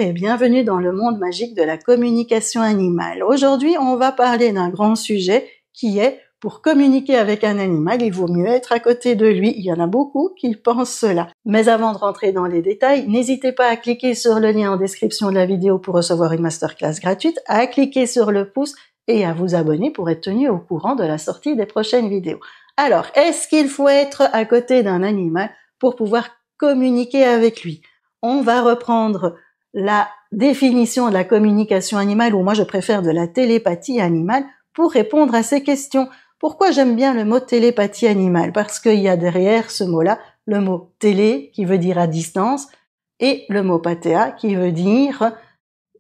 Bonjour et bienvenue dans le monde magique de la communication animale. Aujourd'hui, on va parler d'un grand sujet qui est, pour communiquer avec un animal, il vaut mieux être à côté de lui. Il y en a beaucoup qui pensent cela. Mais avant de rentrer dans les détails, n'hésitez pas à cliquer sur le lien en description de la vidéo pour recevoir une masterclass gratuite, à cliquer sur le pouce et à vous abonner pour être tenu au courant de la sortie des prochaines vidéos. Alors, est-ce qu'il faut être à côté d'un animal pour pouvoir communiquer avec lui? On va reprendre la définition de la communication animale, ou moi je préfère de la télépathie animale, pour répondre à ces questions. Pourquoi j'aime bien le mot télépathie animale? Parce qu'il y a derrière ce mot-là le mot télé, qui veut dire à distance, et le mot pathéa, qui veut dire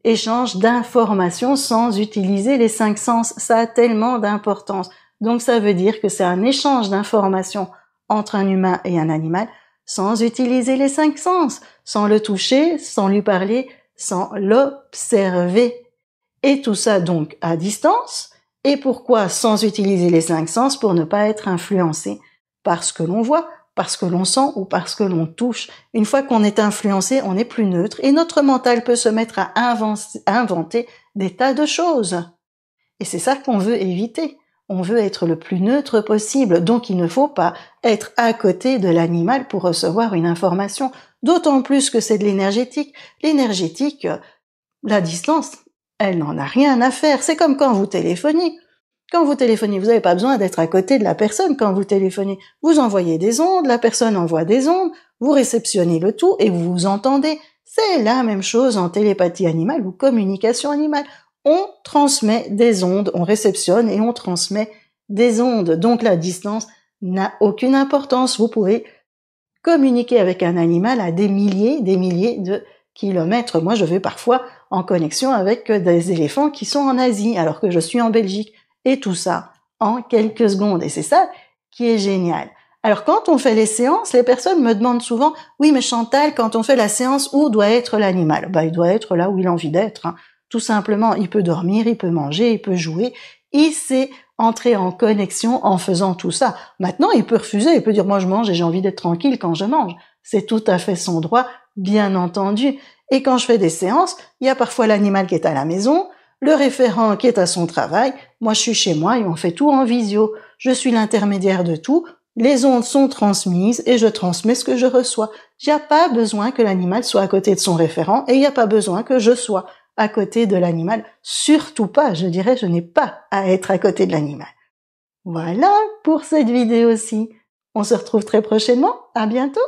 échange d'informations sans utiliser les 5 sens. Ça a tellement d'importance. Donc ça veut dire que c'est un échange d'informations entre un humain et un animal sans utiliser les 5 sens, sans le toucher, sans lui parler, sans l'observer. Et tout ça donc à distance. Et pourquoi sans utiliser les 5 sens? Pour ne pas être influencé par ce que l'on voit, parce que l'on sent ou parce que l'on touche. Une fois qu'on est influencé, on n'est plus neutre et notre mental peut se mettre à inventer des tas de choses. Et c'est ça qu'on veut éviter. On veut être le plus neutre possible, donc il ne faut pas être à côté de l'animal pour recevoir une information. D'autant plus que c'est de l'énergétique. L'énergétique, la distance, elle n'en a rien à faire. C'est comme quand vous téléphonez. Quand vous téléphonez, vous n'avez pas besoin d'être à côté de la personne quand vous téléphonez. Vous envoyez des ondes, la personne envoie des ondes, vous réceptionnez le tout et vous vous entendez. C'est la même chose en télépathie animale ou communication animale. On transmet des ondes, on réceptionne et on transmet des ondes. Donc la distance n'a aucune importance. Vous pouvez communiquer avec un animal à des milliers de kilomètres. Moi, je vais parfois en connexion avec des éléphants qui sont en Asie, alors que je suis en Belgique. Et tout ça en quelques secondes. Et c'est ça qui est génial. Alors, quand on fait les séances, les personnes me demandent souvent, oui, mais Chantal, quand on fait la séance, où doit être l'animal? Il doit être là où il a envie d'être. Tout simplement, il peut dormir, il peut manger, il peut jouer. Il sait entrer en connexion en faisant tout ça. Maintenant, il peut refuser, il peut dire, moi je mange et j'ai envie d'être tranquille quand je mange. C'est tout à fait son droit, bien entendu. Et quand je fais des séances, il y a parfois l'animal qui est à la maison, le référent qui est à son travail, moi je suis chez moi et on fait tout en visio. Je suis l'intermédiaire de tout, les ondes sont transmises et je transmets ce que je reçois. Il n'y a pas besoin que l'animal soit à côté de son référent et il n'y a pas besoin que je sois à côté de l'animal. Surtout pas, je dirais, je n'ai pas à être à côté de l'animal. Voilà pour cette vidéo-ci. On se retrouve très prochainement. À bientôt.